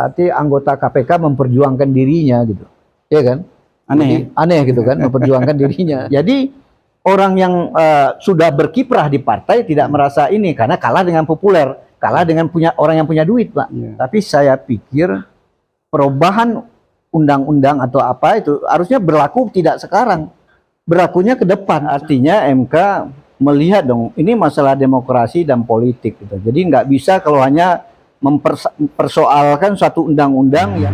Berarti anggota KPK memperjuangkan dirinya gitu, ya kan? Aneh. Jadi, aneh gitu kan, memperjuangkan dirinya. Jadi orang yang sudah berkiprah di partai tidak merasa ini karena kalah dengan populer, kalah dengan orang yang punya duit, Pak. Tapi saya pikir perubahan undang-undang atau apa itu harusnya berlaku tidak sekarang, berlakunya ke depan. Artinya MK melihat dong, ini masalah demokrasi dan politik gitu. Jadi nggak bisa kalau hanya mempersoalkan suatu undang-undang yang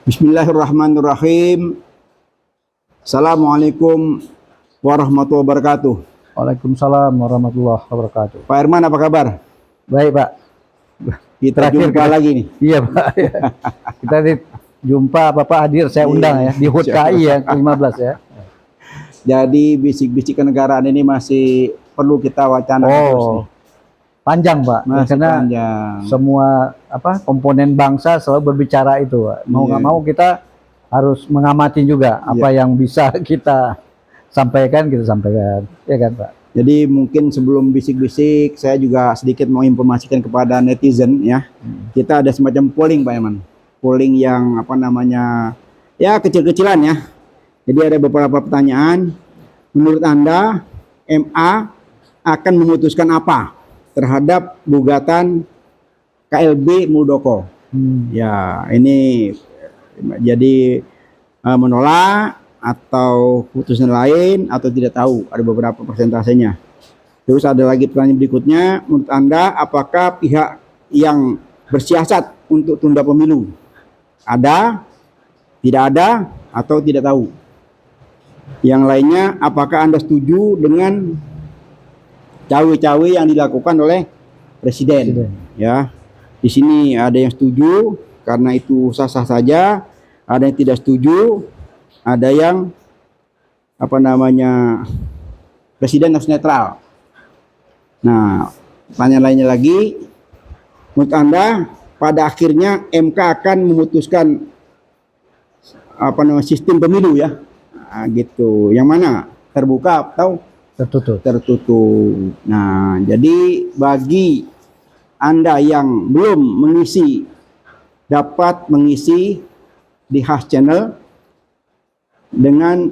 Bismillahirrahmanirrahim. Assalamualaikum warahmatullahi wabarakatuh. Waalaikumsalam warahmatullahi wabarakatuh. Pak Herman, apa kabar? Baik, Pak. Kita jumpa lagi nih. Iya, Pak. Kita jumpa, Bapak hadir, saya undang ya di HUT KI ya, ke-15 ya. Jadi bisik-bisik kenegaraan ini masih perlu kita wacanakan terus nih. Panjang, Pak. Masih Karena panjang. semua komponen bangsa selalu berbicara itu, Pak. Mau nggak mau kita harus mengamati juga apa yang bisa kita sampaikan, ya kan, Pak? Jadi mungkin sebelum bisik-bisik, saya juga sedikit mau informasikan kepada netizen ya. Kita ada semacam polling, Pak Herman. Polling yang ya kecil-kecilan ya. Jadi ada beberapa pertanyaan. Menurut Anda, MA akan memutuskan apa terhadap gugatan KLB Muldoko? Ya, ini jadi menolak atau putusan lain atau tidak tahu, ada beberapa persentasenya. Terus ada lagi pertanyaan berikutnya, menurut Anda apakah pihak yang bersiasat untuk tunda pemilu ada, tidak ada, atau tidak tahu? Yang lainnya, apakah Anda setuju dengan cawe-cawe yang dilakukan oleh presiden? Ya, di sini ada yang setuju karena itu sah-sah saja, ada yang tidak setuju, ada yang presiden harus netral. Nah, pertanyaan lainnya lagi, menurut Anda pada akhirnya MK akan memutuskan sistem pemilu ya, gitu. Yang mana, terbuka atau tertutup? Nah, jadi bagi Anda yang belum mengisi, dapat mengisi di Has Channel dengan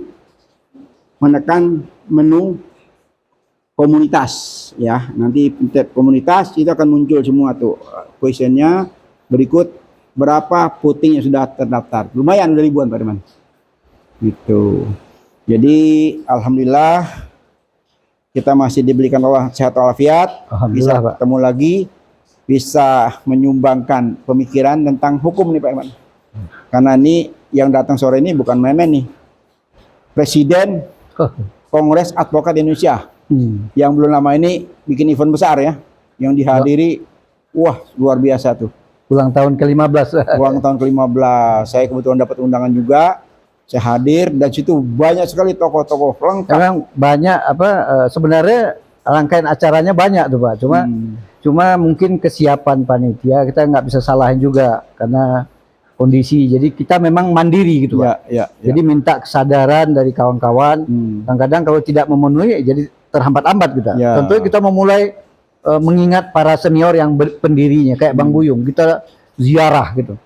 menekan menu komunitas ya. Nanti tab komunitas itu akan muncul semua tuh questionnya, berikut berapa voting yang sudah terdaftar. Lumayan, udah ribuan, Pak Herman. Gitu. Jadi alhamdulillah kita masih diberikan Allah sehat walafiat, bisa ketemu lagi, bisa menyumbangkan pemikiran tentang hukum nih Pak Herman. Karena ini yang datang sore ini bukan main-main nih. Presiden Kongres Advokat Indonesia yang belum lama ini bikin event besar ya, yang dihadiri, wah luar biasa tuh. Ulang tahun ke-15. Ulang tahun ke-15. Saya kebetulan dapat undangan juga. Saya hadir dan situ banyak sekali tokoh-tokoh lengkap. Memang banyak sebenarnya rangkaian acaranya banyak tuh Pak. Cuma mungkin kesiapan panitia kita nggak bisa salahin juga karena kondisi. Jadi kita memang mandiri gitu Pak. Jadi minta kesadaran dari kawan-kawan. Kadang-kadang kalau tidak memenuhi jadi terhambat-hambat kita. Tentunya kita memulai mengingat para senior yang pendirinya kayak Bang Buyung. Kita ziarah gitu.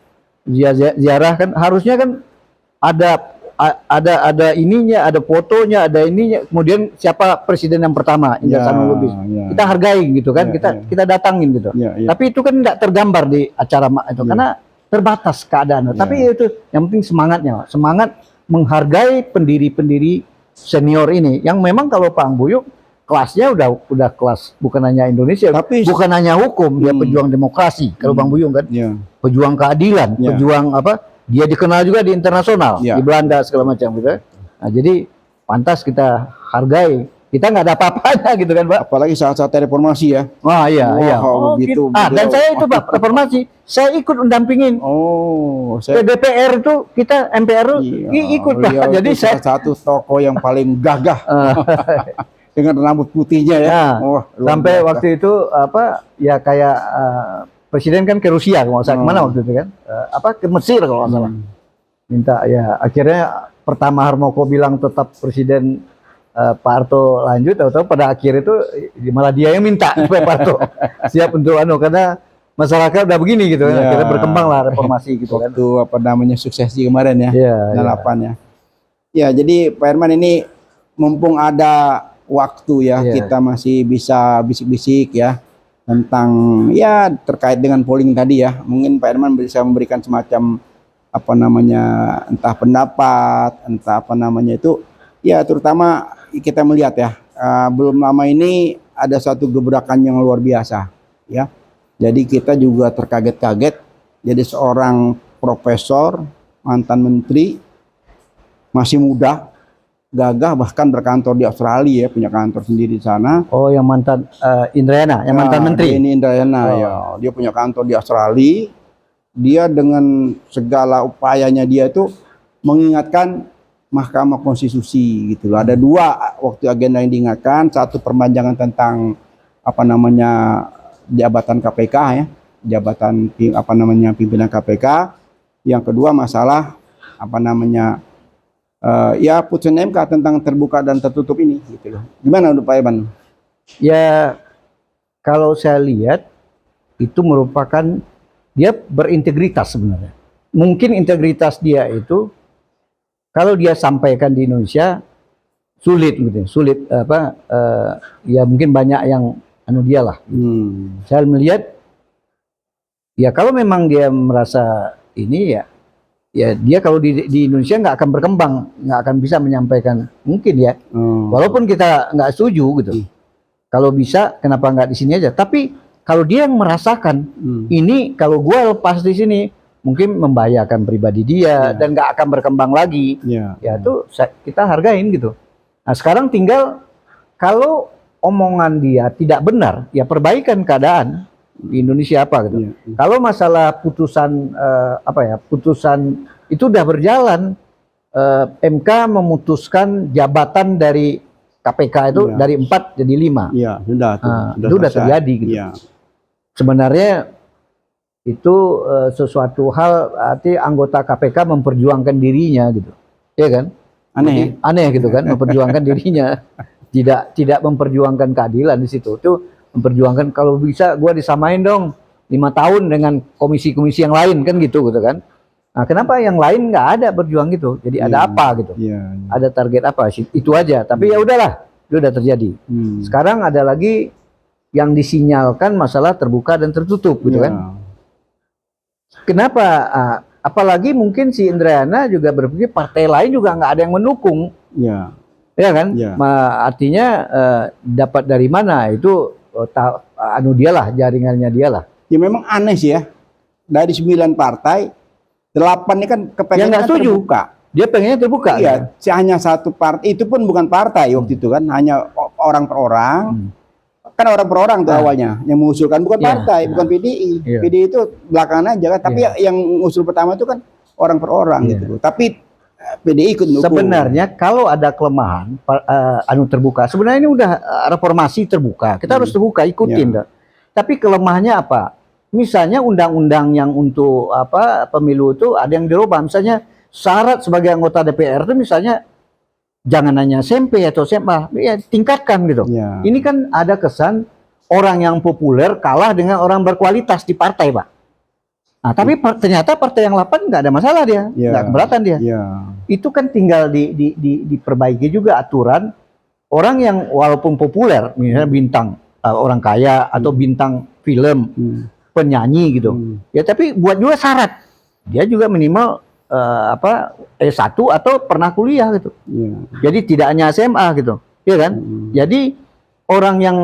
Ziarah kan harusnya kan ada ininya, ada fotonya, ada ininya. Kemudian siapa presiden yang pertama, Indra Sanulubis. Kita hargai gitu kan, kita datangin gitu. Tapi itu kan nggak tergambar di acara itu karena terbatas keadaan. Tapi itu yang penting semangatnya, semangat menghargai pendiri-pendiri senior ini. Yang memang kalau Pak Buyung kelasnya udah kelas bukan hanya Indonesia, tapi bukan hanya hukum, dia pejuang demokrasi. Kalau Bang Buyung kan, pejuang keadilan, pejuang dia dikenal juga di internasional, di Belanda segala macam gitu. Nah, jadi pantas kita hargai. Kita nggak ada apa-apanya gitu kan Pak. Apalagi saat-saat reformasi ya. Wah iya. Begitu. Dan saya itu Pak, reformasi, saya ikut mendampingin. Ke DPR itu kita MPR ikut Pak. Jadi saya satu tokoh yang paling gagah. dengan rambut putihnya ya. Sampai waktu itu ya kayak presiden kan ke Rusia kalau nggak salah, kemana waktu itu kan? Ke Mesir kalau nggak salah. Minta ya, akhirnya pertama Harmoko bilang tetap presiden Pak Harto lanjut, atau pada akhir itu malah dia yang minta supaya Pak Harto siap untuk karena masyarakat udah begini gitu kan, akhirnya berkembang lah reformasi gitu kan. Waktu suksesi kemarin ya, 98 ya. Ya, jadi Pak Herman ini mumpung ada waktu ya, kita masih bisa bisik-bisik ya tentang ya terkait dengan polling tadi ya. Mungkin Pak Herman bisa memberikan semacam entah pendapat, entah itu ya, terutama kita melihat ya, belum lama ini ada suatu gebrakan yang luar biasa ya. Jadi kita juga terkaget-kaget, jadi seorang profesor, mantan menteri, masih muda, gagah, bahkan berkantor di Australia ya, punya kantor sendiri di sana. Oh, yang mantan Indrayana, yang mantan menteri. Ini Indrayana ya, dia punya kantor di Australia. Dia dengan segala upayanya dia itu mengingatkan Mahkamah Konstitusi gitu loh. Ada dua waktu agenda yang diingatkan, satu perpanjangan tentang jabatan KPK ya, jabatan pimpinan KPK. Yang kedua masalah ya putusan MK tentang terbuka dan tertutup ini gitu loh. Gimana menurut Pak Iban? Ya, kalau saya lihat itu merupakan dia berintegritas sebenarnya. Mungkin integritas dia itu kalau dia sampaikan di Indonesia sulit gitu, ya mungkin banyak yang dia lah. Saya melihat ya kalau memang dia merasa ini ya dia kalau di Indonesia nggak akan berkembang, nggak akan bisa menyampaikan mungkin ya. Walaupun kita nggak setuju gitu. Kalau bisa kenapa nggak di sini aja? Tapi kalau dia yang merasakan ini, kalau gue lepas di sini mungkin membahayakan pribadi dia dan nggak akan berkembang lagi. Ya itu kita hargain gitu. Nah sekarang tinggal kalau omongan dia tidak benar, ya perbaikan keadaan di Indonesia gitu. Kalau masalah putusan putusan itu udah berjalan, MK memutuskan jabatan dari KPK itu dari 4 jadi 5. Iya, sudah terjadi gitu. Sebenarnya itu sesuatu hal, arti anggota KPK memperjuangkan dirinya gitu, ya kan? Aneh gitu kan, memperjuangkan dirinya, tidak memperjuangkan keadilan di situ. Itu memperjuangkan kalau bisa gue disamain dong 5 tahun dengan komisi-komisi yang lain kan gitu kan. Nah kenapa yang lain nggak ada berjuang gitu? Jadi ada apa gitu? Ada target apa? Itu aja. Tapi ya udahlah, itu udah terjadi. Sekarang ada lagi yang disinyalkan masalah terbuka dan tertutup gitu kan. Kenapa? Apalagi mungkin si Indrayana juga berpikir partai lain juga nggak ada yang mendukung. Ya kan? Artinya dapat dari mana itu dialah, jaringannya dialah. Ya memang aneh sih ya. Dari 9 partai, 8 ini kan kepengennya terbuka. Dia pengennya terbuka. Iya, hanya satu partai, itu pun bukan partai waktu itu kan, hanya orang per orang. Kan orang per orang tuh awalnya yang mengusulkan, bukan partai, bukan PDI. PDI itu belakangan aja kan, tapi yang usul pertama itu kan orang per orang gitu. Tapi PDI ikut mendukung. Sebenarnya kalau ada kelemahan terbuka, sebenarnya ini udah reformasi terbuka. Kita harus terbuka, ikutin. Tapi kelemahannya apa? Misalnya undang-undang yang untuk pemilu itu ada yang dirubah. Misalnya syarat sebagai anggota DPR itu misalnya jangan hanya SMP atau SMA, ya tingkatkan gitu. Ini kan ada kesan orang yang populer kalah dengan orang berkualitas di partai, Pak. Nah, tapi ternyata partai yang 8 nggak ada masalah dia, nggak keberatan dia. Itu kan tinggal diperbaiki juga aturan orang yang walaupun populer, misalnya bintang orang kaya atau bintang film, penyanyi gitu. Ya tapi buat juga syarat dia juga minimal S1 atau pernah kuliah gitu. Jadi tidak hanya SMA gitu, ya kan? Jadi orang yang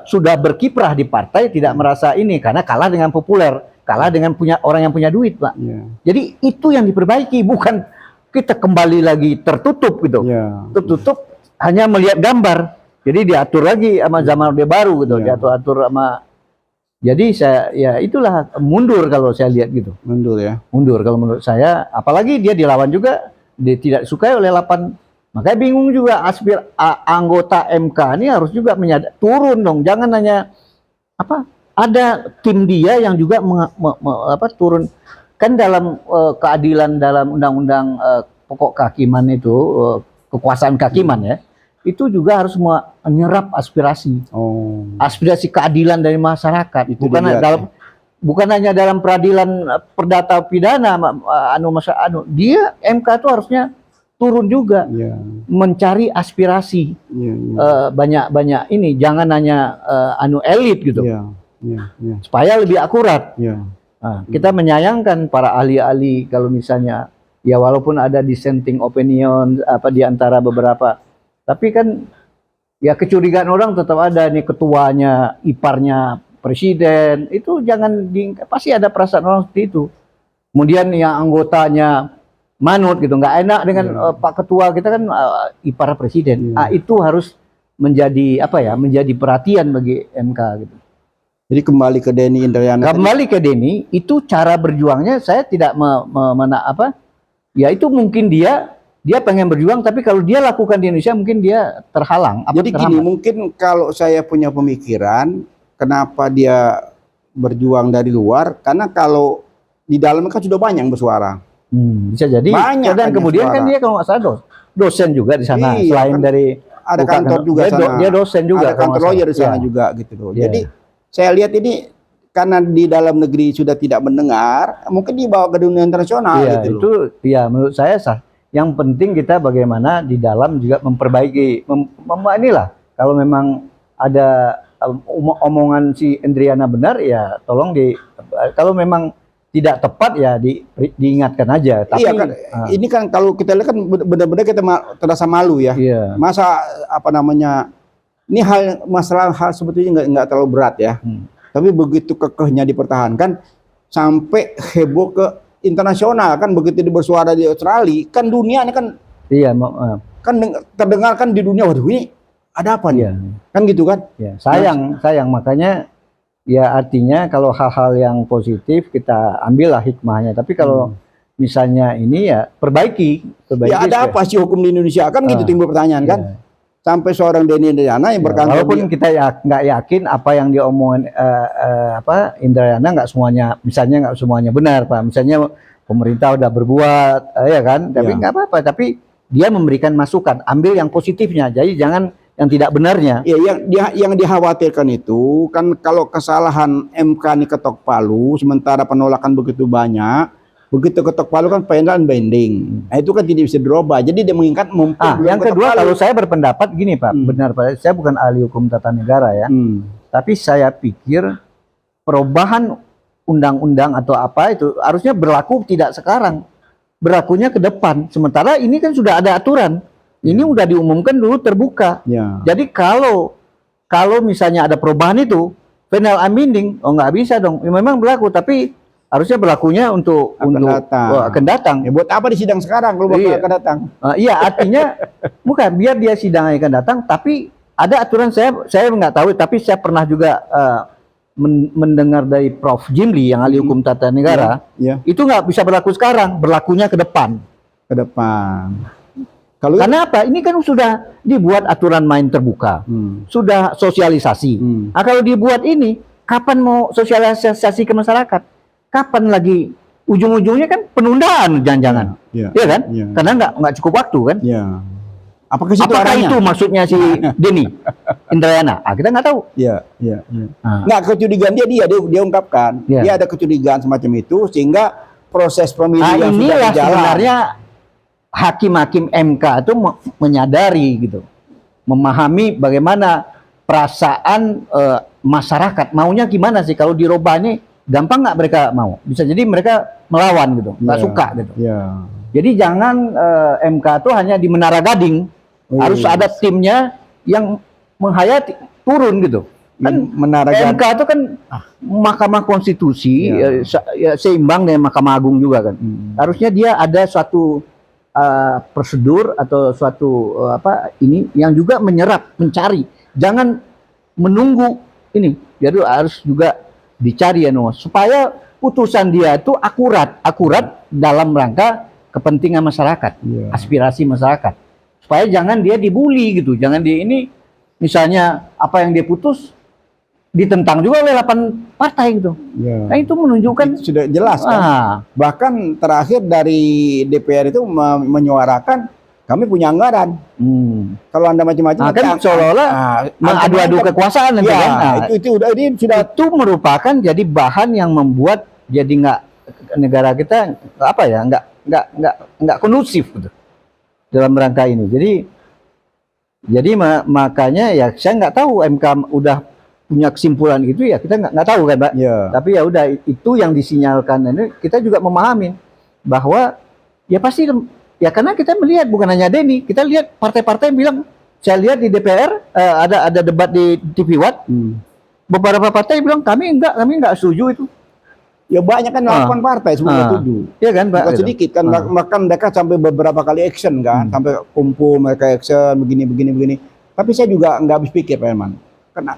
sudah berkiprah di partai tidak merasa ini karena kalah dengan populer, kalah dengan orang yang punya duit, Pak. Jadi itu yang diperbaiki, bukan kita kembali lagi tertutup gitu. Tertutup hanya melihat gambar. Jadi diatur lagi sama zaman Orde Baru gitu, diatur sama. Jadi saya ya itulah mundur kalau saya lihat gitu. Mundur kalau menurut saya, apalagi dia dilawan juga, dia tidak disukai oleh 8. Makanya bingung juga anggota MK ini harus juga turun dong, jangan hanya ada tim dia yang juga turun kan dalam keadilan dalam undang-undang pokok kehakiman itu kekuasaan kehakiman ya, itu juga harus menyerap aspirasi aspirasi keadilan dari masyarakat. Itu Bukan hanya dalam peradilan perdata pidana dia MK itu harusnya turun juga mencari aspirasi banyak ini, jangan hanya elit gitu, supaya lebih akurat. Nah, kita menyayangkan para ahli-ahli kalau misalnya ya walaupun ada dissenting opinion di antara beberapa, tapi kan ya kecurigaan orang tetap ada nih, ketuanya iparnya presiden, itu pasti ada perasaan orang seperti itu. Kemudian yang anggotanya manut gitu, nggak enak dengan Pak Ketua kita kan ipar presiden. Itu harus menjadi menjadi perhatian bagi MK gitu. Jadi kembali ke Denny Indrayana. Kembali ke Denny, itu cara berjuangnya saya tidak ya itu mungkin dia pengen berjuang, tapi kalau dia lakukan di Indonesia mungkin dia terhalang. Jadi gini, mungkin kalau saya punya pemikiran, kenapa dia berjuang dari luar? Karena kalau di dalam kan sudah banyak yang bersuara. Bisa jadi. Banyak. Dan kemudian kan dia kalau nggak salah dosen juga di sana. Selain dari ada kantor juga sana. Dia dosen juga. Ada kantor lawyer di sana juga gitu loh. Jadi saya lihat ini karena di dalam negeri sudah tidak mendengar, mungkin dibawa ke dunia internasional gitu loh. Itu ya menurut saya sah. Yang penting kita bagaimana di dalam juga memperbaiki inilah. Kalau memang ada omongan si Indriana benar ya tolong kalau memang tidak tepat ya diingatkan aja. Tapi kan, ini kan kalau kita lihat kan benar-benar kita terasa malu ya. Masa ini masalah sebetulnya nggak terlalu berat ya. Tapi begitu kekehnya dipertahankan sampai heboh ke internasional kan, begitu bersuara di Australia kan dunia ini kan kan terdengar kan di dunia, waduh ini ada apa nih? Kan gitu kan? Sayang makanya ya artinya kalau hal-hal yang positif kita ambillah hikmahnya. Tapi kalau misalnya ini ya perbaiki. Ya ada apa sih hukum di Indonesia? Kan gitu timbul pertanyaan kan? Sampai seorang Denny Indrayana yang berkantor. Walaupun kita nggak yakin apa yang diomongin Indrayana nggak semuanya benar, Pak. Misalnya pemerintah udah berbuat ya kan? Tapi nggak apa-apa. Tapi dia memberikan masukan, ambil yang positifnya. Jadi jangan yang tidak benarnya. Ya, yang dikhawatirkan itu kan kalau kesalahan MK ini ketok palu, sementara penolakan begitu banyak, begitu ketok palu kan final binding. Nah, itu kan tidak bisa dirubah. Jadi dia mengingat yang kedua kalau saya berpendapat gini Pak, benar Pak, saya bukan ahli hukum tata negara ya. Tapi saya pikir perubahan undang-undang atau apa itu harusnya berlaku tidak sekarang. Berlakunya ke depan. Sementara ini kan sudah ada aturan. Ini udah diumumkan dulu terbuka. Jadi kalau misalnya ada perubahan itu final binding, nggak bisa dong. Ya, memang berlaku, tapi harusnya berlakunya untuk akan datang. Ya, buat apa di sidang sekarang kalau akan datang? Iya, artinya bukan biar dia sidang akan datang, tapi ada aturan. Saya nggak tahu, tapi saya pernah juga mendengar dari Prof. Jimli yang ahli hukum tata negara. Itu nggak bisa berlaku sekarang, berlakunya ke depan. Karena apa? Ini kan sudah dibuat aturan main terbuka, sudah sosialisasi. Nah, kalau dibuat ini, kapan mau sosialisasi ke masyarakat? Kapan lagi? Ujung-ujungnya kan penundaan, jangan-jangan, ya kan? Karena nggak cukup waktu kan? Apakah itu maksudnya si Denny Indrayana? Kita nggak tahu. Nggak, kecurigaan dia ungkapkan. Dia ada kecurigaan semacam itu sehingga proses pemilu yang sudah berjalan. Sebenarnya hakim-hakim MK itu menyadari gitu, memahami bagaimana perasaan masyarakat, maunya gimana sih kalau dirubah ini, gampang nggak mereka mau? Bisa jadi mereka melawan gitu, nggak suka gitu. Jadi jangan MK itu hanya di Menara Gading, harus ada timnya yang menghayati, turun gitu. Kan MK itu kan Mahkamah Konstitusi, seimbang dengan Mahkamah Agung juga kan. Harusnya dia ada suatu prosedur atau suatu ini yang juga menyerap, mencari, jangan menunggu ini. Jadi harus juga dicari supaya putusan dia itu akurat dalam rangka kepentingan masyarakat, aspirasi masyarakat, supaya jangan dia dibully gitu, jangan ini misalnya apa yang dia putus ditentang juga oleh 8 partai gitu. Ya. Nah itu menunjukkan Itu sudah jelas kan. Bahkan terakhir dari DPR itu menyuarakan kami punya anggaran. Kalau Anda macam-macam kan seolah-olah mengadu-adu kekuasaan ya, kan. Itu sudah itu merupakan jadi bahan yang membuat jadi nggak negara kita apa ya nggak kondusif gitu dalam rangka ini. Jadi makanya ya saya nggak tahu MK udah punya kesimpulan itu ya kita nggak tahu kan Pak. Ya. Tapi ya udah itu yang disinyalkan ini kita juga memahami bahwa ya pasti ya karena kita melihat bukan hanya Denny, kita lihat partai-partai yang bilang saya lihat di DPR ada debat di TV One, beberapa partai bilang kami nggak setuju itu. Ya banyak kan 8 partai semua setuju. Iya kan Pak. Bukan sedikit kan, bahkan mereka sampai beberapa kali action kan, sampai kumpul mereka action begini. Tapi saya juga nggak habis pikir Pak Herman.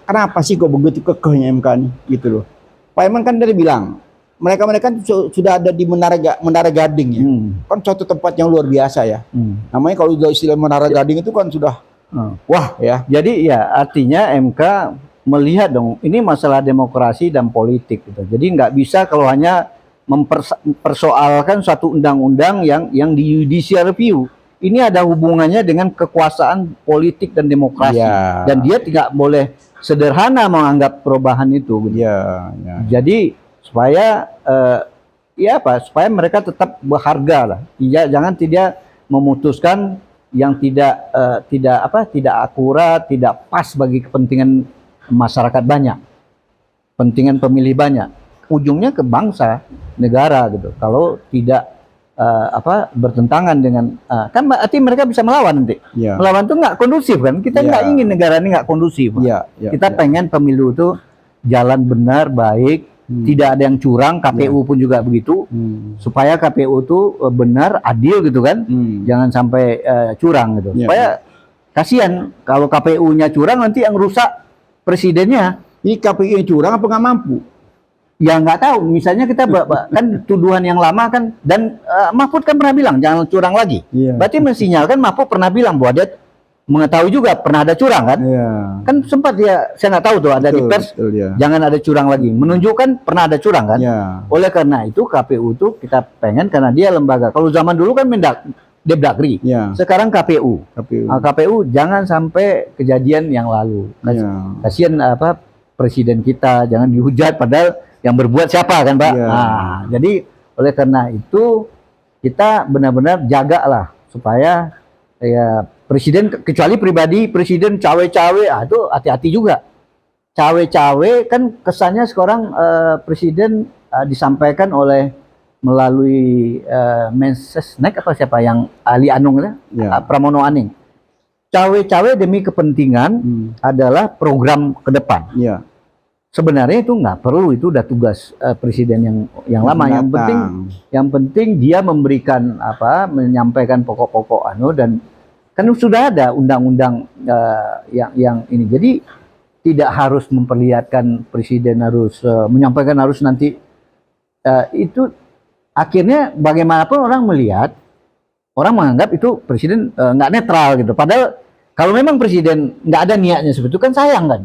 Kenapa sih kok begitu kekehnya MK nih gitu loh. Pak Herman kan dari bilang mereka kan sudah ada di Menara Gading ya. Kan suatu tempat yang luar biasa ya. Namanya kalau udah istilah Menara Gading itu kan sudah wah ya. Jadi ya artinya MK melihat dong ini masalah demokrasi dan politik gitu. Jadi nggak bisa kalau hanya mempersoalkan suatu undang-undang yang di judicial review. Ini ada hubungannya dengan kekuasaan politik dan demokrasi. Ya. Dan dia tidak boleh sederhana menganggap perubahan itu. Gitu. Ya. Jadi supaya supaya mereka tetap berharga lah. Jangan tidak memutuskan yang tidak akurat, tidak pas bagi kepentingan masyarakat banyak, kepentingan pemilih banyak, ujungnya ke bangsa, negara gitu. Kalau tidak bertentangan dengan kan berarti mereka bisa melawan nanti. Ya. Melawan itu nggak kondusif kan? Kita nggak ingin negara ini nggak kondusif. Kita pengen pemilu itu jalan benar, baik, tidak ada yang curang. KPU pun juga begitu, supaya KPU itu benar, adil gitu kan, jangan sampai curang gitu. Supaya kasihan kalau KPU-nya curang nanti yang rusak presidennya. Ini KPU yang curang apa nggak mampu? Ya nggak tahu. Misalnya kita kan tuduhan yang lama kan, dan Mahfud kan pernah bilang jangan curang lagi. Berarti mensinyalkan Mahfud pernah bilang bahwa dia mengetahui juga pernah ada curang kan? Kan sempat saya nggak tahu tuh ada di pers jangan ada curang lagi. Menunjukkan pernah ada curang kan? Oleh karena itu KPU tuh kita pengen karena dia lembaga. Kalau zaman dulu kan Depdagri, sekarang KPU. KPU jangan sampai kejadian yang lalu. Kasihan presiden kita jangan dihujat padahal yang berbuat siapa kan Pak. Jadi oleh karena itu kita benar-benar jagalah supaya ya presiden, kecuali pribadi presiden cawe-cawe, itu hati-hati juga. Cawe-cawe kan kesannya sekarang presiden disampaikan oleh melalui Mensesnek apa siapa yang Ali Anung Pramono Anung. Cawe-cawe demi kepentingan adalah program ke depan. Sebenarnya itu nggak perlu, itu udah tugas presiden yang lama. Yang penting dia memberikan menyampaikan pokok-pokok dan kan sudah ada undang-undang yang ini. Jadi tidak harus memperlihatkan presiden harus menyampaikan harus nanti itu. Akhirnya bagaimanapun orang melihat, orang menganggap itu presiden nggak netral gitu. Padahal kalau memang presiden nggak ada niatnya seperti itu kan sayang kan.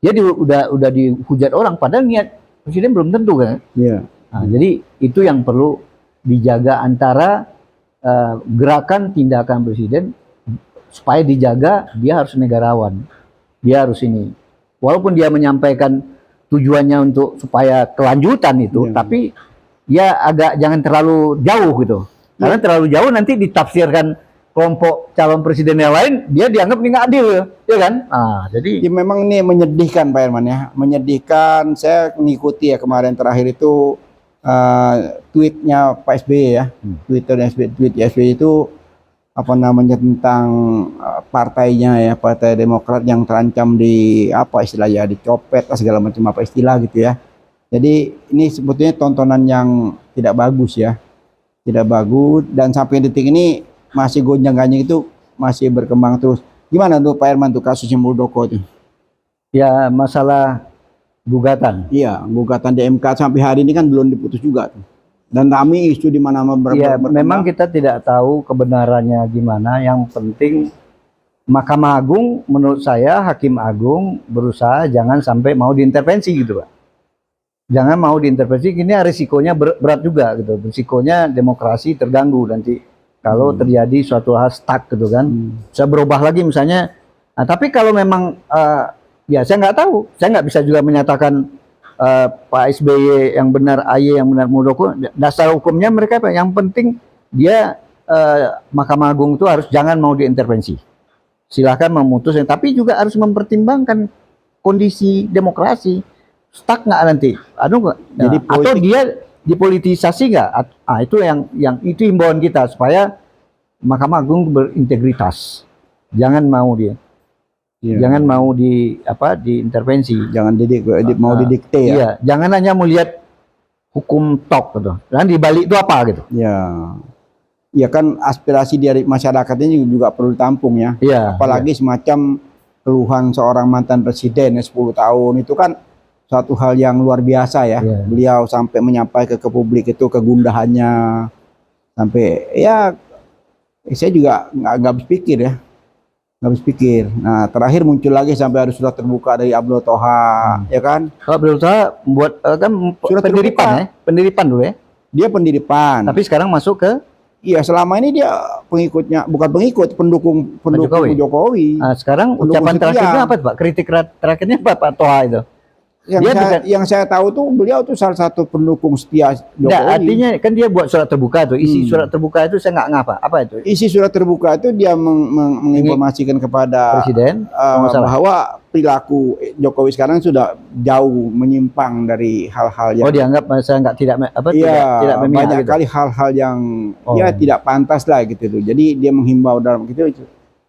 Dia udah dihujat orang, padahal niat presiden belum tentu kan. Jadi itu yang perlu dijaga antara gerakan tindakan presiden supaya dijaga dia harus negarawan, dia harus ini. Walaupun dia menyampaikan tujuannya untuk supaya kelanjutan itu, tapi ya agak jangan terlalu jauh gitu. Karena terlalu jauh nanti ditafsirkan kelompok calon presiden yang lain, dia dianggap ini nggak adil ya kan. Jadi ya, memang ini menyedihkan Pak Herman ya, menyedihkan. Saya mengikuti ya kemarin terakhir itu tweetnya Pak SBY ya, tweet SBY itu tentang partainya ya, Partai Demokrat yang terancam di istilahnya dicopet segala macam istilah gitu ya. Jadi ini sebetulnya tontonan yang tidak bagus ya, tidak bagus, dan sampai detik ini masih gonjang-ganjing itu masih berkembang terus. Gimana tuh Pak Herman tuh kasusnya Muldoko itu? Ya masalah gugatan. Iya, gugatan di MK sampai hari ini kan belum diputus juga tuh. Dan kami isu di mana-mana memang kita tidak tahu kebenarannya gimana. Yang penting Mahkamah Agung menurut saya Hakim Agung berusaha jangan sampai mau diintervensi gitu Pak. Jangan mau diintervensi, ini risikonya berat juga gitu. Risikonya demokrasi terganggu nanti kalau terjadi suatu hal stuck gitu kan. Bisa berubah lagi misalnya. Nah, tapi kalau memang ya saya nggak tahu, saya nggak bisa juga menyatakan Pak SBY yang benar, AY yang benar, Muldoko. Dasar hukumnya mereka Pak, yang penting dia Mahkamah Agung itu harus jangan mau diintervensi. Silahkan memutus, tapi juga harus mempertimbangkan kondisi demokrasi. Stuck nggak nanti? Jadi atau dia dipolitisasi nggak? Itu yang itu himbauan kita supaya Mahkamah Agung berintegritas. Jangan mau dia. Jangan mau diintervensi. Jangan mau didikte ya. Iya, jangan hanya melihat hukum tok gitu. Dan di balik itu apa gitu. Ya. Ya kan aspirasi dari masyarakatnya juga perlu ditampung ya. Iya. Apalagi semacam keluhan seorang mantan presiden 10 tahun itu kan suatu hal yang luar biasa ya. Iya. Beliau sampai menyampaikan ke publik itu kegundahannya sampai ya saya juga nggak habis pikir ya. Nggak habis pikir. Nah terakhir muncul lagi sampai harus surat terbuka dari Abdul Toha ya kan. Abdul Toha membuat kan surat pendiripan ya. Pendiripan dulu ya. Dia pendiripan. Tapi sekarang masuk ke iya, selama ini dia pengikutnya, bukan pengikut, pendukung Jokowi. Nah, sekarang pendukung ucapan terakhirnya apa Pak? Kritik terakhirnya apa Pak Toha itu? Yang saya tahu tuh beliau tuh salah satu pendukung setia Jokowi. Nggak, artinya kan dia buat surat terbuka tuh. Isi surat terbuka itu saya nggak ngapa. Apa itu? Isi surat terbuka itu dia menginformasikan kepada Presiden bahwa perilaku Jokowi sekarang sudah jauh menyimpang dari hal-hal yang dianggap saya nggak tidak memihak banyak gitu. kali hal-hal yang ya tidak pantas lah gitu tuh. Jadi dia menghimbau dalam gitu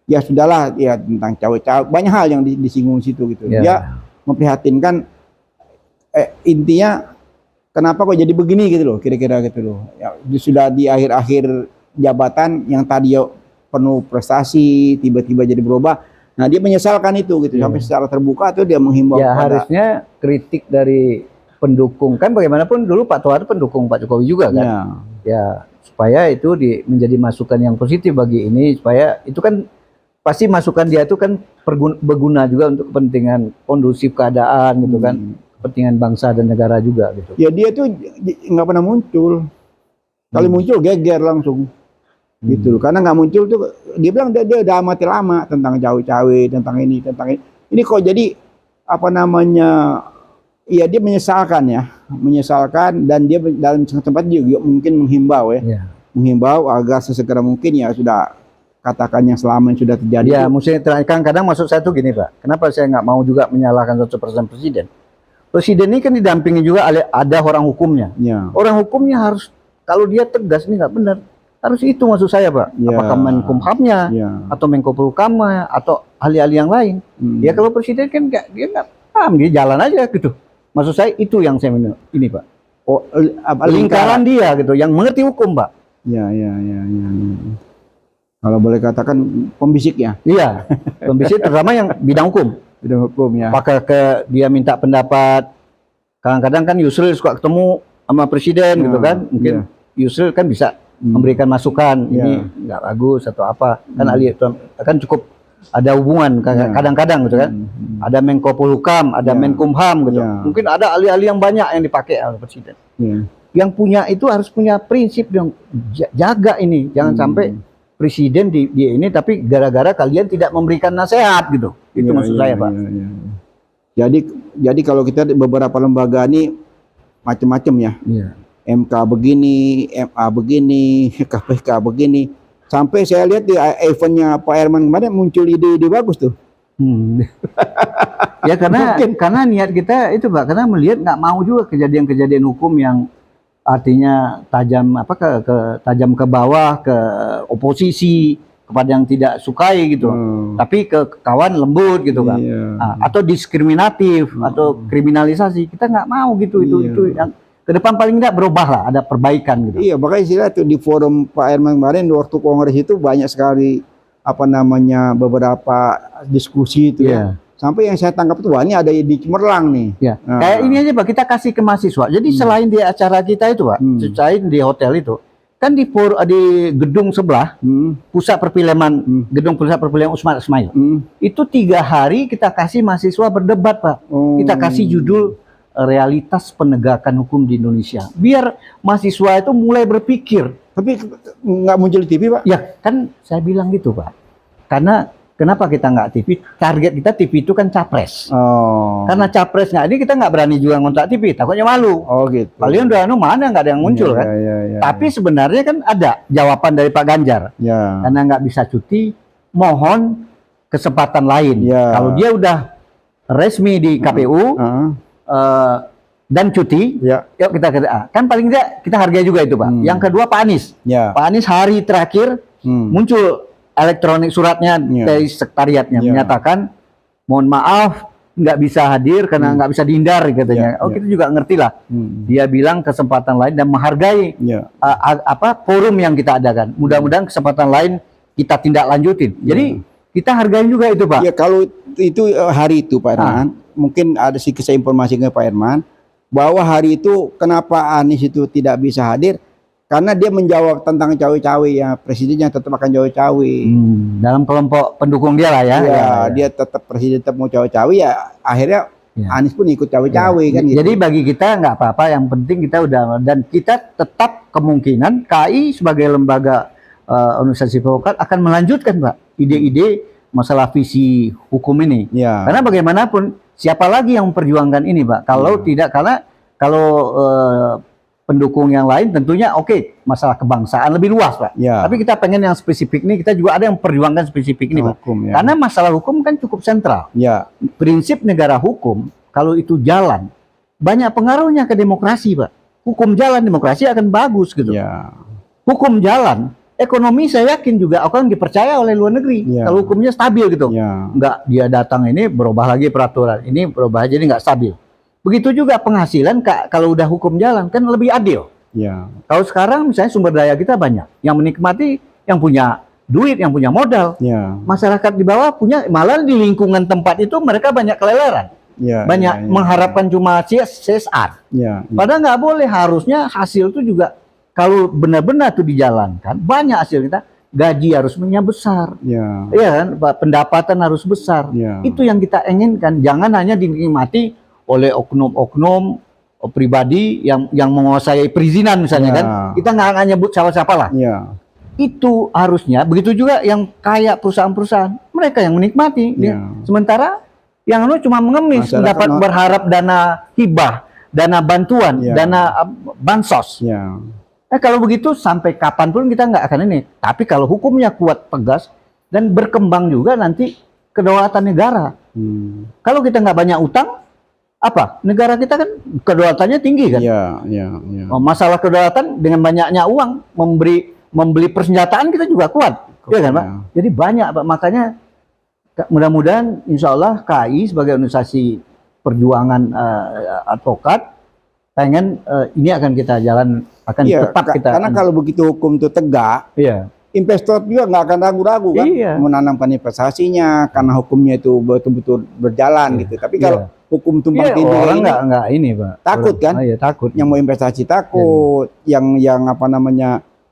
ya sudahlah ya tentang cawe-cawe banyak hal yang disinggung situ gitu. Dia memprihatinkan intinya kenapa kok jadi begini gitu loh kira-kira gitu loh. Ya, sudah di akhir-akhir jabatan yang tadi penuh prestasi tiba-tiba jadi berubah. Nah dia menyesalkan itu gitu sampai secara terbuka tuh dia menghimbau. Ya harusnya kritik dari pendukung kan bagaimanapun dulu Pak Toha itu pendukung Pak Jokowi juga kan. Ya supaya itu menjadi masukan yang positif bagi ini supaya itu kan pasti masukan dia itu kan berguna juga untuk kepentingan kondusif keadaan gitu kan. Kepentingan bangsa dan negara juga gitu. Ya dia tuh nggak pernah muncul. Kali muncul geger langsung. Gitu loh. Karena nggak muncul tuh dia bilang dia udah mati lama tentang cawe-cawe, tentang ini. Ini kok jadi apa namanya? Ya dia menyesalkan dan dia dalam tempat juga mungkin menghimbau menghimbau agar sesegera mungkin ya sudah katakan yang selama yang sudah terjadi. Ya, mesti kadang maksud saya tuh gini Pak. Kenapa saya nggak mau juga menyalahkan 100% presiden? Presiden ini kan didampingi juga ada orang hukumnya. Orang hukumnya harus kalau dia tegas ini nggak benar, harus itu maksud saya Pak. Apakah Menkumhamnya atau Menko Polhukamnya atau ahli-ahli yang lain. Ya kalau presiden kan dia nggak paham, dia jalan aja gitu. Maksud saya itu yang saya ini Pak. Lingkaran dia gitu, yang mengerti hukum Pak. Ya. Kalau boleh katakan pembisik ya. Iya, pembisik terutama yang bidang hukum. Ya. Apakah dia minta pendapat, kadang-kadang kan Yusril suka ketemu sama presiden gitu kan, mungkin Yusril kan bisa memberikan masukan ini nggak bagus atau apa kan ahli kan cukup ada hubungan kadang-kadang gitu kan, ada Menko Polhukam, ada Menkumham gitu, mungkin ada ahli-ahli yang banyak yang dipakai oleh presiden. Yang punya itu harus punya prinsip yang jaga ini, jangan sampai presiden di ini tapi gara-gara kalian tidak memberikan nasihat gitu. Itu maksud saya Pak. Jadi kalau kita beberapa lembaga ini macam-macam ya. MK begini, MA begini, KPK begini. Sampai saya lihat di eventnya Pak Herman kemarin muncul ide-ide bagus tuh. Ya karena niat kita itu Pak, karena melihat nggak mau juga kejadian-kejadian hukum yang artinya tajam tajam ke bawah, ke oposisi, kepada yang tidak sukai gitu. Tapi ke kawan lembut gitu kan. Atau diskriminatif atau kriminalisasi. Kita nggak mau gitu. Itu yang ke depan paling tidak berubah lah, ada perbaikan gitu. Iya, makanya istilah tuh di forum Pak Herman kemarin waktu kongres itu banyak sekali beberapa diskusi itu ya. Sampai yang saya tangkap tuh ini ada di Cemerlang nih. Kayak ini aja Pak, kita kasih ke mahasiswa. Jadi selain di acara kita itu Pak, selain di hotel itu, kan di gedung sebelah pusat perfilman gedung pusat perfilman Usman Ismail itu 3 hari kita kasih mahasiswa berdebat Pak. Kita kasih judul realitas penegakan hukum di Indonesia biar mahasiswa itu mulai berpikir. Tapi nggak muncul di TV Pak? Ya kan saya bilang gitu Pak, karena kenapa kita nggak TV? Target kita TV itu kan capres. Karena capres nggak ini kita nggak berani juga ngontrak TV, takutnya malu. Gitu. Kalian udah mana nggak ada yang muncul kan? Tapi sebenarnya kan ada jawaban dari Pak Ganjar. Karena nggak bisa cuti, mohon kesempatan lain. Kalau dia udah resmi di KPU dan cuti, yuk kita kan paling tidak kita hargai juga itu Pak. Yang kedua Pak Anies. Pak Anies hari terakhir muncul elektronik suratnya dari sekretariatnya menyatakan mohon maaf nggak bisa hadir karena nggak bisa dihindar katanya. Kita juga ngerti lah. Dia bilang kesempatan lain dan menghargai forum yang kita adakan. Mudah-mudahan kesempatan lain kita tindak lanjutin. Jadi kita hargai juga itu Pak. Ya kalau itu hari itu Pak Herman, mungkin ada sih saya informasi ke Pak Herman bahwa hari itu kenapa Anies itu tidak bisa hadir. Karena dia menjawab tentang cawe-cawe ya, presidennya tetap akan cawe-cawe. Dalam kelompok pendukung dia lah ya. Dia tetap presiden tetap mau cawe-cawe ya, akhirnya Anies pun ikut cawe-cawe kan. Jadi bagi kita nggak apa-apa, yang penting kita udah dan kita tetap kemungkinan KAI sebagai lembaga organisasi advokat akan melanjutkan Pak ide-ide masalah visi hukum ini. Karena bagaimanapun siapa lagi yang memperjuangkan ini Pak? Kalau tidak kalau pendukung yang lain tentunya masalah kebangsaan lebih luas Pak. Tapi kita pengen yang spesifik nih, kita juga ada yang perjuangkan spesifik ini Pak. Karena masalah hukum kan cukup sentral. Prinsip negara hukum kalau itu jalan banyak pengaruhnya ke demokrasi Pak. Hukum jalan demokrasi akan bagus gitu. Hukum jalan ekonomi saya yakin juga akan dipercaya oleh luar negeri kalau hukumnya stabil gitu. Enggak dia datang ini berubah lagi peraturan ini berubah aja ini nggak stabil. Begitu juga penghasilan kalau udah hukum jalan kan lebih adil. Kalau sekarang misalnya sumber daya kita banyak, yang menikmati yang punya duit, yang punya modal. Masyarakat di bawah punya, malah di lingkungan tempat itu mereka banyak keleleran. Banyak mengharapkan cuma CSR. Padahal nggak boleh, harusnya hasil itu juga kalau benar-benar itu dijalankan, banyak hasil kita, gaji harusnya besar. Kan, pendapatan harus besar. Itu yang kita inginkan, jangan hanya dinikmati oleh oknum-oknum pribadi yang menguasai perizinan misalnya kan, kita nggak nyebut siapa-siapa lah. Itu harusnya begitu juga yang kaya perusahaan-perusahaan, mereka yang menikmati. Sementara yang cuma mengemis, mendapat berharap dana hibah, dana bantuan, dana bansos. Kalau begitu sampai kapanpun kita nggak akan ini. Tapi kalau hukumnya kuat, tegas dan berkembang juga nanti kedaulatan negara. Kalau kita nggak banyak utang, negara kita kan kedaulatannya tinggi kan. Masalah kedaulatan dengan banyaknya uang membeli persenjataan kita juga kuat, kan Pak. Jadi banyak Pak, makanya mudah-mudahan Insya Allah KAI sebagai organisasi perjuangan advokat pengen ini akan kita jalan tepat kita. Karena kalau begitu hukum itu tegak, investor juga nggak akan ragu-ragu kan menanamkan investasinya karena hukumnya itu betul-betul berjalan gitu. Tapi kalau hukum tumpang tindih orang nggak ini Pak, takut kan? Takut. Yang mau investasi takut, yang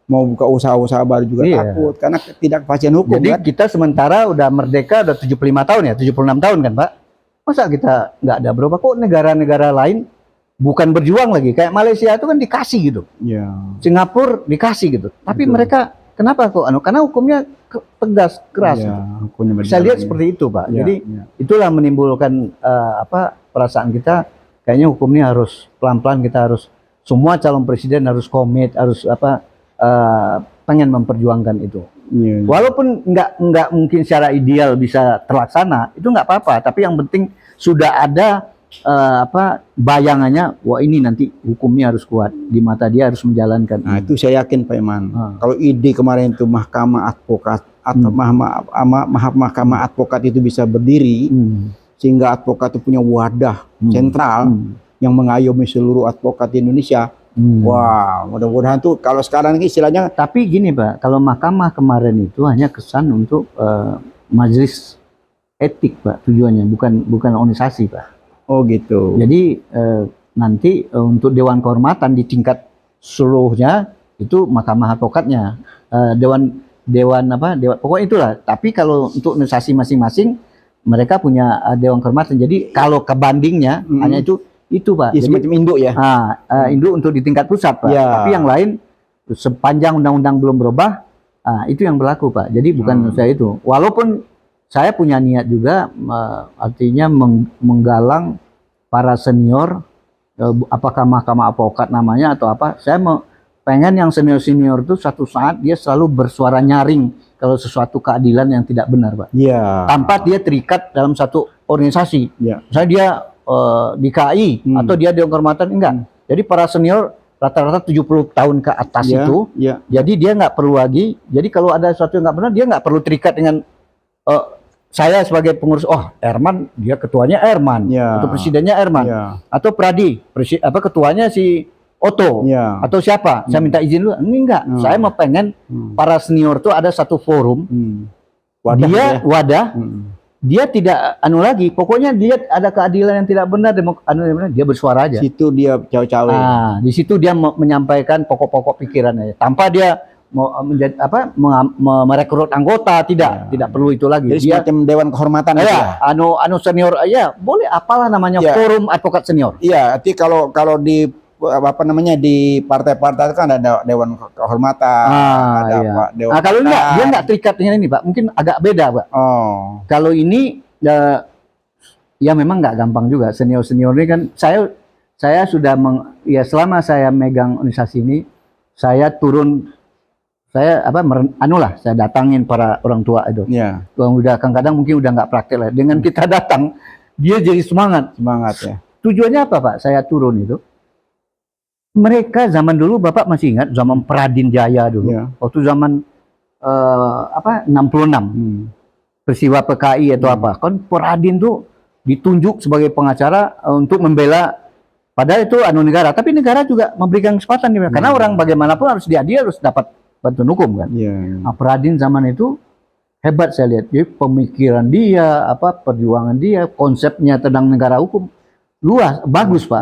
mau buka usaha-usaha baru juga takut karena tidak kepastian hukum. Jadi kita sementara udah merdeka udah 75 tahun ya, 76 tahun kan Pak. Masa kita nggak ada berubah? Kok negara-negara lain bukan berjuang lagi, kayak Malaysia itu kan dikasih gitu, Singapura dikasih gitu, tapi mereka kenapa kok karena hukumnya tegas, keras. Saya lihat seperti itu Pak. Jadi itulah menimbulkan perasaan kita kayaknya hukum ini harus pelan-pelan, kita harus semua calon presiden harus komit, harus pengen memperjuangkan itu. Walaupun nggak mungkin secara ideal bisa terlaksana, itu nggak apa-apa, tapi yang penting sudah ada bayangannya, wah ini nanti hukumnya harus kuat, di mata dia harus menjalankan. Nah itu saya yakin Pak Iman. Kalau ide kemarin itu mahkamah advokat atau mahkamah advokat itu bisa berdiri, sehingga advokat itu punya wadah sentral yang mengayomi seluruh advokat di Indonesia. Wah, mudah-mudahan tuh kalau sekarang ini istilahnya. Tapi gini Pak, kalau mahkamah kemarin itu hanya kesan untuk majelis etik Pak, tujuannya bukan organisasi Pak. Oh gitu. Jadi nanti untuk Dewan Kehormatan di tingkat seluruhnya itu Mahkamah Advokatnya, dewan pokoknya itulah. Tapi kalau untuk organisasi masing-masing mereka punya dewan kehormatan. Jadi kalau kebandingnya hanya itu Pak. Ya, semacam induk ya. Induk untuk di tingkat pusat Pak. Ya. Tapi yang lain sepanjang undang-undang belum berubah, itu yang berlaku Pak. Jadi bukan saya itu. Walaupun saya punya niat juga, artinya menggalang para senior, apakah Mahkamah Advokat namanya atau apa. Saya pengen yang senior-senior itu suatu saat dia selalu bersuara nyaring kalau sesuatu keadilan yang tidak benar Pak. Iya. Tanpa dia terikat dalam satu organisasi. Iya. Misalnya dia di KAI atau dia dewan kehormatan, enggak. Jadi para senior rata-rata 70 tahun ke atas itu. Iya. Jadi dia nggak perlu lagi. Jadi kalau ada sesuatu yang nggak benar, dia nggak perlu terikat dengan saya sebagai pengurus. Oh, Herman, dia ketuanya Herman, atau presidennya Herman, atau Pradi, ketuanya si Oto, atau siapa? Saya minta izin dulu. Ini enggak. Saya mau pengen para senior tuh ada satu forum, wadah. Dia tidak lagi. Pokoknya dia ada keadilan yang tidak benar, dia bersuara aja. Situ dia cawe-cawe. Di situ dia menyampaikan pokok-pokok pikirannya, tanpa dia menjadi merekrut anggota, tidak perlu itu lagi. Jadi dia semacam dewan kehormatan senior boleh apalah namanya, forum advokat senior. Iya, arti kalau di di partai-partai itu kan ada dewan kehormatan, dewan. Kalau dia nggak terikat dengan ini Pak, mungkin agak beda Pak. Kalau ini ya memang nggak gampang juga. Senior ini kan saya sudah selama saya megang organisasi ini, saya datangin para orang tua itu. Udah kadang-kadang mungkin udah nggak praktek lah. Dengan kita datang, dia jadi semangat ya. Tujuannya apa Pak? Saya turun itu. Mereka zaman dulu Bapak masih ingat zaman Pradin Jaya dulu, waktu zaman 66 peristiwa PKI atau apa, kan Pradin tuh ditunjuk sebagai pengacara untuk membela, padahal itu negara, tapi negara juga memberikan kesempatan karena orang bagaimanapun harus dia harus dapat bantuan hukum kan. Pradin zaman itu hebat saya lihat, jadi pemikiran dia, perjuangan dia, konsepnya tentang negara hukum luas, bagus Pak.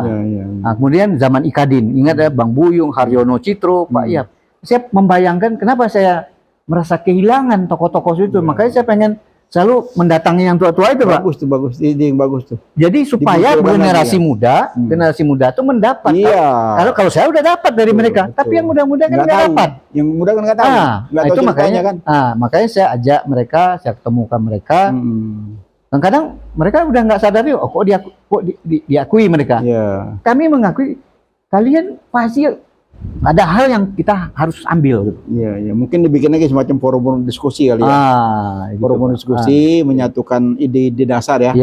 Kemudian zaman Ikadin, ingat ya Bang Buyung, Haryono Citro, Pak Iyap. Saya membayangkan kenapa saya merasa kehilangan tokoh-tokoh itu. Makanya saya pengen selalu mendatangi yang tua-tua itu Pak. Bagus, ide yang bagus tuh. Jadi supaya generasi muda itu mendapat. Kalau saya udah dapat dari mereka, tapi yang muda-muda kan nggak dapat. Yang muda kan nggak tahu. Itu makanya kan. Makanya saya ajak mereka, saya ketemukan mereka. Kadang-kadang mereka udah nggak sadar, kok diakui mereka. Kami mengakui, kalian pasti ada hal yang kita harus ambil. Mungkin dibikin lagi semacam forum diskusi kali ya. Forum diskusi menyatukan ide-ide dasar ya.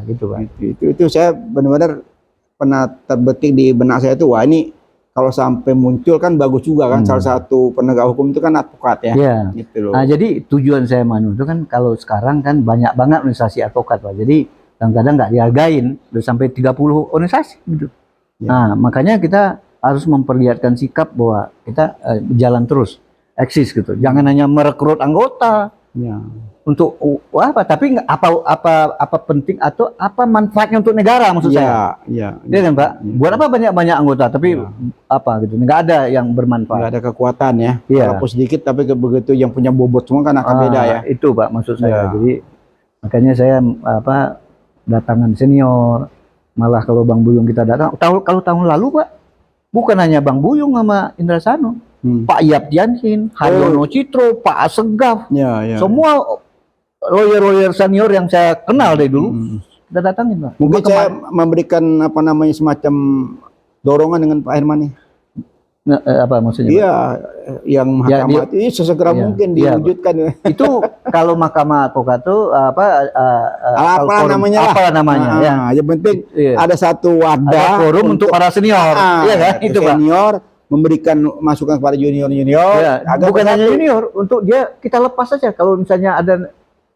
Gitu Pak. Itu saya benar-benar pernah terbetik di benak saya itu, wah ini kalau sampai muncul kan bagus juga kan. Salah satu penegak hukum itu kan advokat ya. Gitu loh. Jadi tujuan saya itu kan kalau sekarang kan banyak banget organisasi advokat Pak. Jadi kadang-kadang nggak dihargain, udah sampai 30 organisasi gitu. Makanya kita harus memperlihatkan sikap bahwa kita jalan terus, eksis gitu. Jangan hanya merekrut anggota. Untuk tapi apa penting atau apa manfaatnya untuk negara maksud saya. Iya kan Pak. Buat apa banyak anggota tapi gitu. Nggak ada yang bermanfaat. Nggak ada kekuatan ya. Walaupun sedikit tapi begitu yang punya bobot semua kan akan beda ya. Itu Pak maksud saya. Jadi makanya saya datangan senior. Malah kalau Bang Buyung kita datang, kalau tahun lalu Pak, bukan hanya Bang Buyung sama Indra Sano, Pak Iyap Jansin, Haryono Citro, Pak Asegaf, semua lawyer senior yang saya kenal dari dulu, kita datangin Pak. Mungkin saya memberikan semacam dorongan dengan Pak Herman nih. Apa maksudnya? Iya, yang mahkamah itu sesegera mungkin diwujudkan. Itu kalau Mahkamah Advokat itu apa namanya? Yang penting ada satu wadah forum untuk para senior, iya kan? Itu Pak. Senior memberikan masukan kepada junior. Bukan hanya junior, untuk kita lepas saja kalau misalnya ada.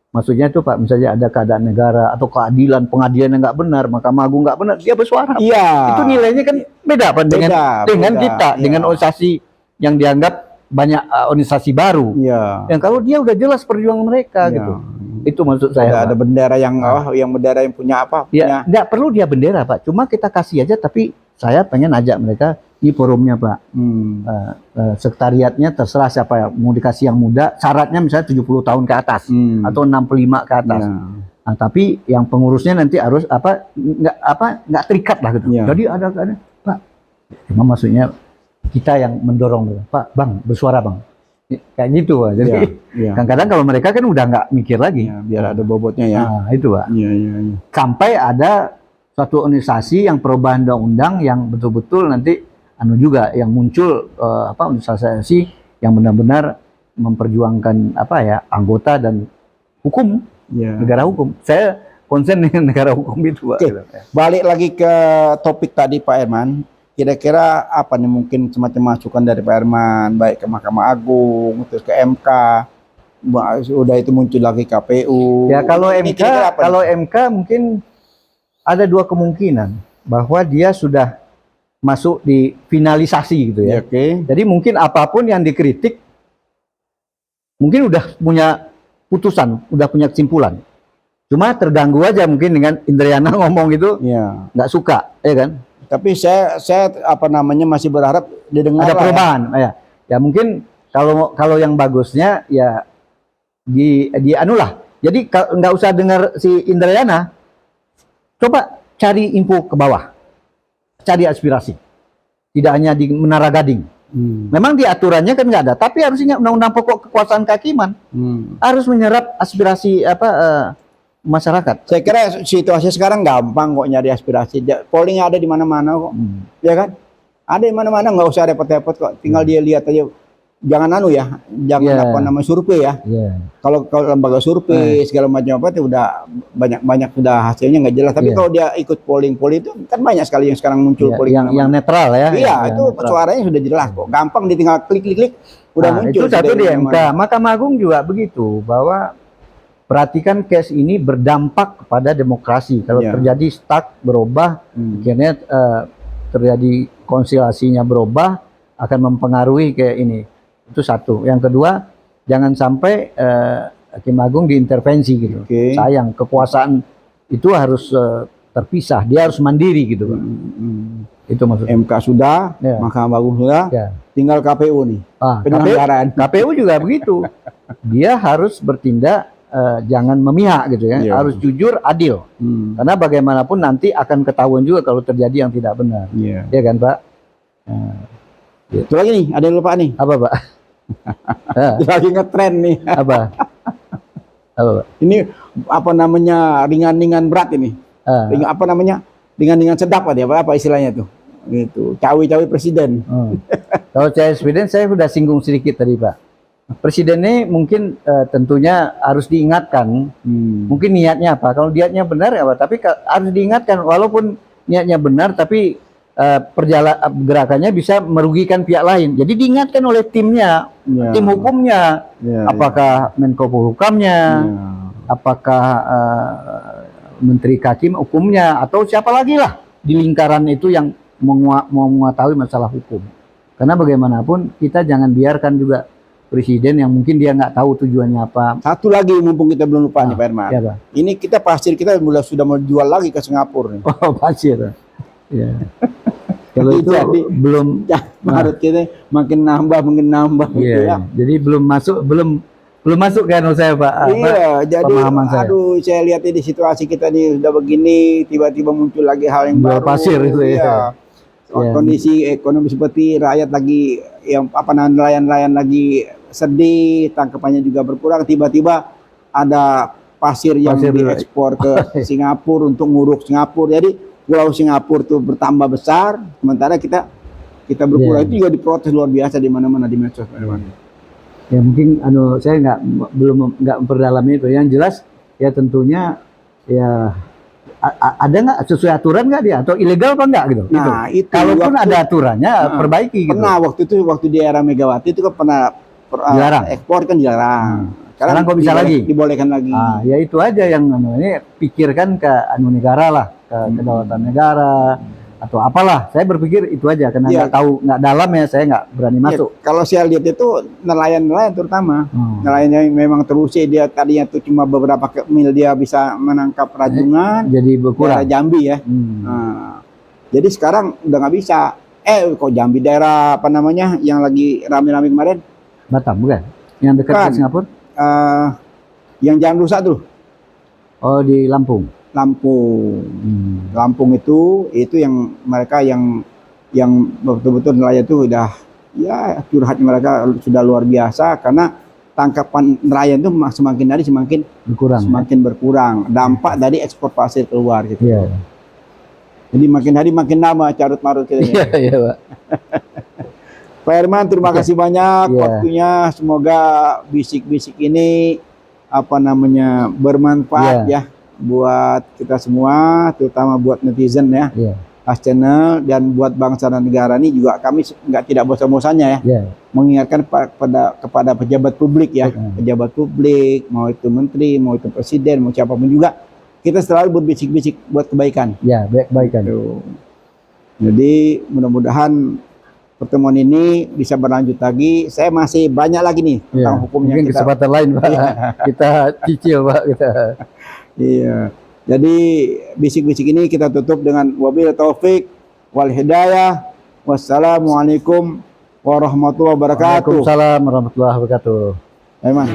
Maksudnya itu Pak, misalnya ada keadaan negara atau pengadilan yang nggak benar, Mahkamah Agung nggak benar, dia bersuara. Itu nilainya kan beda Pak dengan kita, dengan organisasi yang dianggap banyak organisasi baru. Yang kalau dia udah jelas perjuangan mereka gitu. Itu maksud saya. Ada bendera yang bendera yang punya apa? Nggak perlu dia bendera Pak, cuma kita kasih aja tapi saya pengen ajak mereka, ini forumnya Pak. Sekretariatnya terserah siapa ya, mau dikasih yang muda, syaratnya misalnya 70 tahun ke atas atau 65 ke atas. Nah, tapi yang pengurusnya nanti harus nggak terikat lah gitu. Jadi ada Pak, cuma maksudnya kita yang mendorong Pak, Bang bersuara Bang, kayak gitu Pak. Jadi kadang-kadang kalau mereka kan udah nggak mikir lagi, biar ada bobotnya ya. Nah, itu Pak. Sampai ada suatu organisasi yang perubahan undang-undang yang betul-betul nanti juga yang muncul organisasi yang benar-benar memperjuangkan anggota dan hukum, negara hukum. Saya konsen dengan negara hukum itu Pak. Balik lagi ke topik tadi Pak Herman, kira-kira apa nih mungkin semacam masukan dari Pak Herman, baik ke Mahkamah Agung terus ke MK, udah itu muncul lagi KPU. Ya kalau MK mungkin ada dua kemungkinan, bahwa dia sudah masuk di finalisasi gitu ya. Jadi mungkin apapun yang dikritik, mungkin udah punya putusan, udah punya kesimpulan. Cuma terganggu aja mungkin dengan Indriana ngomong gitu, nggak suka, ya kan? Tapi saya masih berharap didengar. Ada perubahan, ya mungkin kalau yang bagusnya ya di anulah. Jadi nggak usah dengar si Indriana. Coba cari info ke bawah, cari aspirasi. Tidak hanya di Menara Gading. Memang di aturannya kan nggak ada, tapi harusnya undang-undang pokok kekuasaan kehakiman harus menyerap aspirasi masyarakat. Saya kira situasi sekarang gampang kok nyari aspirasi. Polling ada di mana-mana kok, ya kan? Ada di mana-mana, nggak usah repot-repot kok. Tinggal dia lihat aja. Jangan jangan survei ya. Kalau lembaga survei segala macam itu udah banyak sudah hasilnya nggak jelas. Tapi kalau dia ikut polling itu kan banyak sekali yang sekarang muncul polling yang netral ya. Iya, itu suaranya sudah jelas kok. Gampang ditinggal klik udah muncul. Itu satu di MK. Mahkamah Agung juga begitu, bahwa perhatikan case ini berdampak kepada demokrasi. Kalau terjadi stuck berubah, akhirnya terjadi konstelasinya berubah, akan mempengaruhi kayak ini. Itu satu. Yang kedua, jangan sampai Hakim Agung diintervensi gitu. Sayang, kekuasaan itu harus terpisah. Dia harus mandiri gitu. Itu maksudnya. MK sudah, Mahkamah Agung sudah, tinggal KPU nih. Penyelenggaraan. KPU juga begitu. Dia harus bertindak, jangan memihak gitu ya. Harus jujur, adil. Karena bagaimanapun nanti akan ketahuan juga kalau terjadi yang tidak benar. Ya kan Pak? Itu lagi nih, ada yang lupa nih. Apa Pak? Lagi ngetren nih. Apa Pak? Ini ringan-ringan berat ini. Ringan-ringan sedap apa istilahnya tuh? Gitu. Cawi-cawi presiden. Kalau cawi presiden saya sudah singgung sedikit tadi Pak. Presiden ini mungkin tentunya harus diingatkan. Mungkin niatnya apa? Kalau niatnya benar ya Pak, tapi harus diingatkan walaupun niatnya benar tapi gerakannya bisa merugikan pihak lain. Jadi diingatkan oleh timnya, tim hukumnya, apakah Menko Polhukamnya, apakah Menteri Hakim hukumnya, atau siapa lagi lah di lingkaran itu yang mau mengetahui masalah hukum. Karena bagaimanapun kita jangan biarkan juga presiden yang mungkin dia nggak tahu tujuannya apa. Satu lagi mumpung kita belum lupa nih Pak Herman. Ini pasir kita sudah mau jual lagi ke Singapura nih. Oh pasir. Ya. Kalau itu belum menurut kita makin nambah gitu ya. Jadi belum masuk kan saya Pak. Jadi saya lihat di situasi kita nih udah begini, tiba-tiba muncul lagi hal yang baru. Pasir itu ya. Kondisi ekonomi seperti rakyat lagi nelayan lagi sedih, tangkapannya juga berkurang, tiba-tiba ada pasir yang diekspor ke Singapura untuk nguruk Singapura. Jadi Pulau Singapura itu bertambah besar, sementara kita berkurang. Itu juga diprotes luar biasa di mana-mana di medsos. Ya mungkin saya belum memperdalam itu. Yang jelas ya tentunya ya ada nggak sesuai aturan nggak dia atau ilegal apa enggak gitu. Nah itu kalaupun ada aturannya perbaiki gitu. Pernah waktu di era Megawati itu kan pernah ekspor kan dilarang. Sekarang kok bisa lagi dibolehkan lagi. Ya itu aja yang ini pikirkan ke negara lah, ke kedaulatan negara atau apalah. Saya berpikir itu aja karena nggak tahu, nggak dalam ya, saya nggak berani masuk. Kalau saya lihat itu nelayan terutama nelayan yang memang terusir, dia tadinya tuh cuma beberapa mil dia bisa menangkap rajungan, jadi berkurang. Jambi ya. Jadi sekarang udah nggak bisa. Kok Jambi daerah apa namanya yang lagi rame-rame kemarin? Batam bukan? Yang dekat Bukan. ke Singapura? Yang jalan rusak tuh. Oh, di Lampung. Lampung. Lampung itu yang mereka yang betul-betul nelayan itu udah ya curhatnya mereka sudah luar biasa karena tangkapan nelayan itu semakin hari semakin berkurang. Dampak dari ekspor pasir keluar gitu. Iya. Jadi makin hari makin lama carut marut kita. Iya, Pak. Pak Herman, terima kasih banyak waktunya. Semoga bisik-bisik ini apa namanya bermanfaat ya buat kita semua, terutama buat netizen ya. As Channel dan buat bangsa dan negara ini juga kami tidak bosan-bosannya ya. Mengingatkan kepada pejabat publik ya, pejabat publik, mau itu menteri, mau itu presiden, mau siapapun juga, kita selalu berbisik-bisik buat kebaikan. Ya, kebaikan. Jadi mudah-mudahan pertemuan ini bisa berlanjut lagi. Saya masih banyak lagi nih tentang hukumnya. Mungkin kesempatan lain Pak. Kita cicil Pak kita. Iya. Jadi bisik-bisik ini kita tutup dengan wabillahi taufik wal hidayah. Wassalamualaikum warahmatullahi wabarakatuh. Waalaikumsalam warahmatullahi wabarakatuh. Aman.